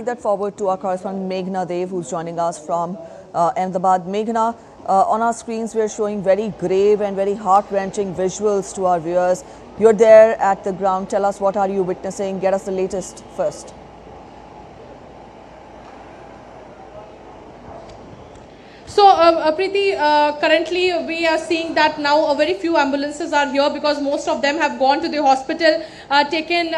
That forward to our correspondent Meghna Dev, who's joining us from Ahmedabad. Meghna, on our screens we are showing very grave and very heart-wrenching visuals to our viewers. You're there at the ground. Tell us, what are you witnessing? Get us the latest first. So, Preeti, currently we are seeing that now a very few ambulances are here because most of them have gone to the hospital, taken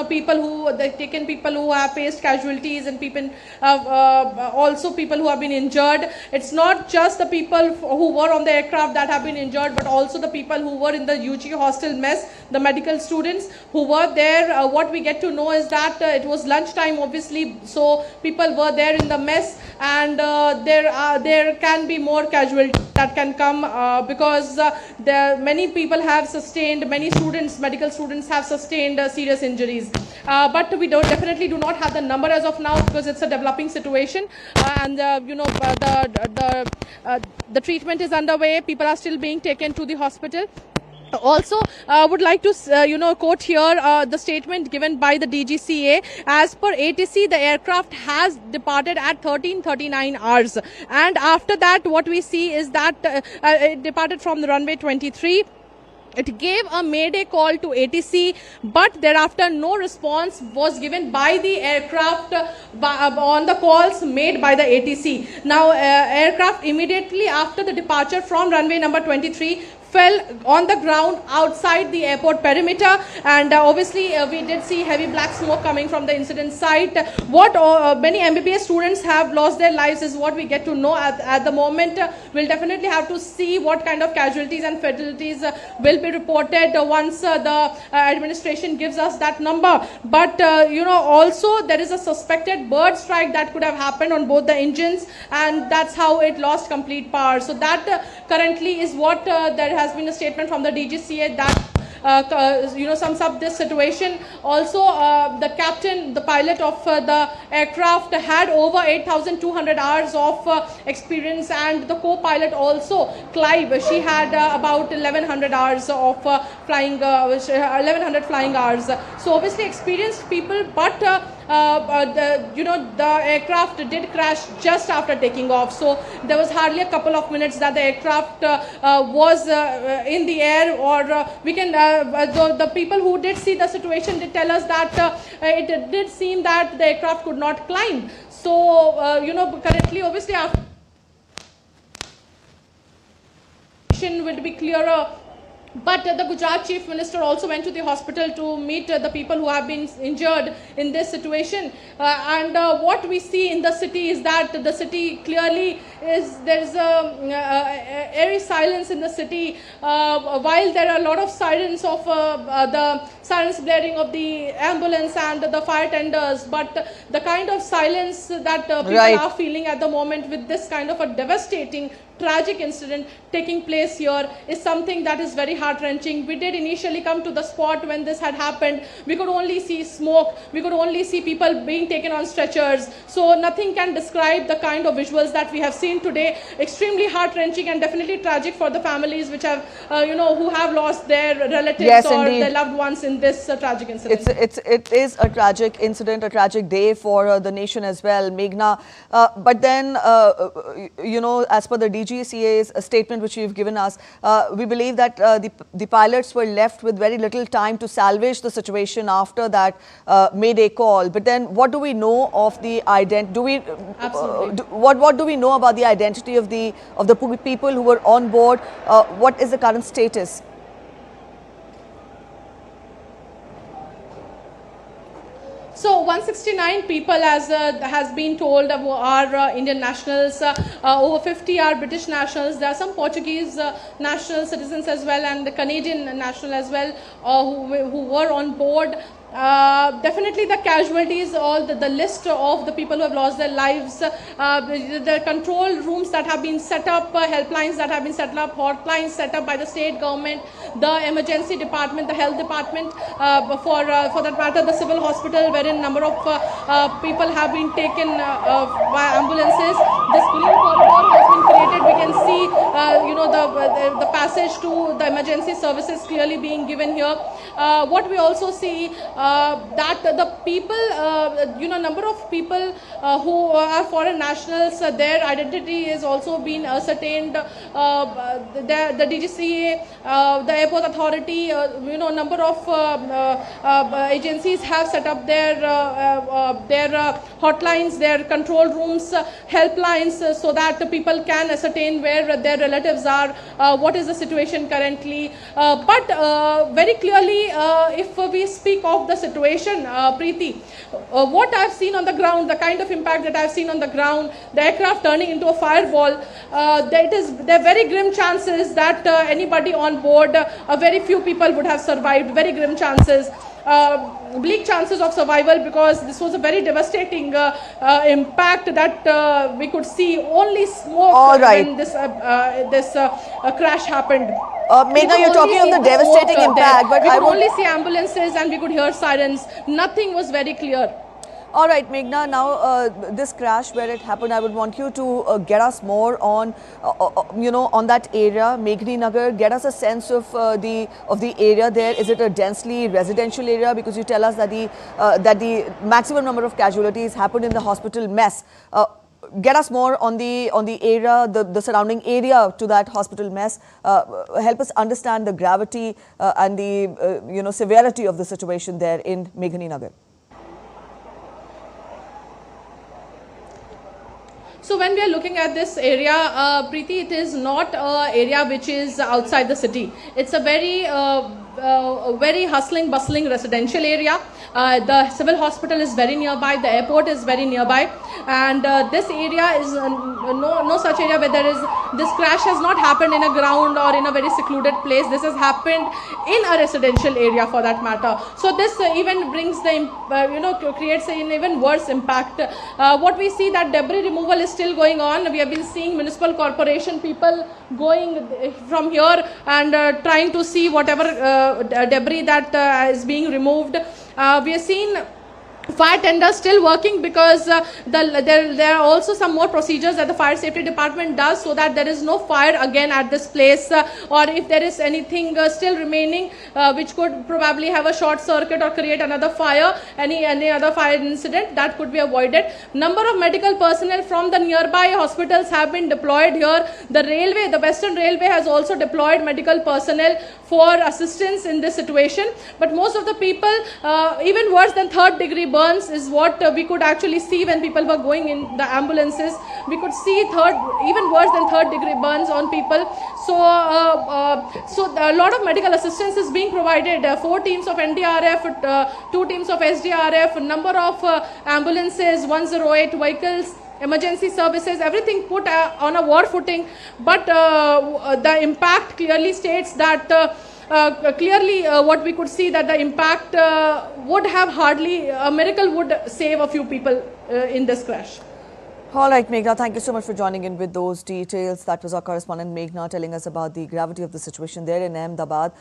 people who have faced casualties and people also people who have been injured. It's not just the people who were on the aircraft that have been injured, but also the people who were in the UG hostel mess, the medical students who were there. What we get to know is that it was lunchtime, obviously, so people were there in the mess, and there can be more casualties that can come because many people have sustained, many students, medical students have sustained serious injuries. But we definitely do not have the number as of now because it's a developing situation, and the treatment is underway. People are still being taken to the hospital. Also, I would like to, quote here the statement given by the DGCA. As per ATC, the aircraft has departed at 13:39 hours. And after that, what we see is that it departed from the runway 23. It gave a mayday call to ATC, but thereafter no response was given by the aircraft on the calls made by the ATC. Now, aircraft immediately after the departure from runway number 23 fell on the ground outside the airport perimeter, and obviously we did see heavy black smoke coming from the incident site. What many MBBS students have lost their lives is what we get to know at the moment. We'll definitely have to see what kind of casualties and fatalities will be reported once the administration gives us that number. But also there is a suspected bird strike that could have happened on both the engines, and that's how it lost complete power. So that currently is what there has been a statement from the DGCA that sums up this situation. Also, the captain, the pilot of the aircraft had over 8,200 hours of experience, and the co-pilot also, Clive, she had about 1,100 hours of flying, 1,100 flying hours. So obviously experienced people, but the aircraft did crash just after taking off. So there was hardly a couple of minutes that the aircraft was in the air, or we can the people who did see the situation did tell us that it did seem that the aircraft could not climb. So currently, obviously, after will be clearer. But the Gujarat Chief Minister also went to the hospital to meet the people who have been injured in this situation. And what we see in the city is that the city clearly is, there's a airy silence in the city. While there are a lot of sirens of the sirens blaring of the ambulance and the fire tenders, but the kind of silence that people are feeling at the moment with this kind of a devastating, tragic incident taking place here is something that is very heart-wrenching. We did initially come to the spot when this had happened. We could only see smoke. We could only see people being taken on stretchers. So nothing can describe the kind of visuals that we have seen today. Extremely heart-wrenching and definitely tragic for the families which have, who have lost their relatives or their loved ones in this tragic incident. It is a tragic incident, a tragic day for the nation as well, Meghna. But then, as per the DGCA's statement which you've given us, we believe that the pilots were left with very little time to salvage the situation after that mayday call. But then, what do we know of the identity? What do we know about the identity of the people who were on board? What is the current status? So 169 people, as has been told, are Indian nationals. Over 50 are British nationals. There are some Portuguese national citizens as well, and the Canadian national as well, who were on board. Definitely the casualties, all the list of the people who have lost their lives, the control rooms that have been set up, helplines that have been set up, hotlines set up by the state government, the emergency department, the health department, for that matter, the civil hospital, wherein number of people have been taken by ambulances. This green corridor has been created evacuated. We can see, the passage to the emergency services clearly being given here. What we also see that the people, number of people who are foreign nationals, their identity is also been ascertained. The DGCA, the airport authority, number of agencies have set up their hotlines, their control rooms, helplines, so that people can ascertain where their relatives are, what is the situation currently. But very clearly, if we speak of the situation, Preeti, what I've seen on the ground, the kind of impact that I've seen on the ground, the aircraft turning into a fireball, there are very grim chances that anybody on board, very few people would have survived, very grim chances. Bleak chances of survival, because this was a very devastating impact that we could see only smoke when this crash happened. Meghna, you're talking of the devastating impact, but we could only see ambulances and we could hear sirens. Nothing was very clear. All right, Meghna, now this crash where it happened, I would want you to get us more on, on that area, Meghni Nagar. Get us a sense of the area there. Is it a densely residential area? Because you tell us that the maximum number of casualties happened in the hospital mess. Get us more on the area, the surrounding area to that hospital mess. Help us understand the gravity and the severity of the situation there in Meghni Nagar. So when we are looking at this area, Preeti, it is not an area which is outside the city. It's a very hustling, bustling residential area. The civil hospital is very nearby, the airport is very nearby, and this area is no such area where this crash has not happened in a ground or in a very secluded place. This has happened in a residential area, for that matter. So this even brings creates an even worse impact. What we see, that debris removal is still going on. We have been seeing municipal corporation people going from here and trying to see whatever debris that is being removed. We have seen fire tenders still working, because there are also some more procedures that the fire safety department does, so that there is no fire again at this place, or if there is anything still remaining which could probably have a short circuit or create another fire, any other fire incident, that could be avoided. Number of medical personnel from the nearby hospitals have been deployed here. The Western Railway has also deployed medical personnel for assistance in this situation. But most of the people, even worse than third degree burns is what we could actually see when people were going in the ambulances. We could see even worse than third degree burns on people. So a lot of medical assistance is being provided. 4 teams of NDRF, 2 teams of SDRF, number of ambulances, 108 vehicles, emergency services, everything put on a war footing. But the impact clearly states that what we could see, that the impact would have hardly, a miracle would save a few people in this crash. All right, Meghna, thank you so much for joining in with those details. That was our correspondent Meghna telling us about the gravity of the situation there in Ahmedabad.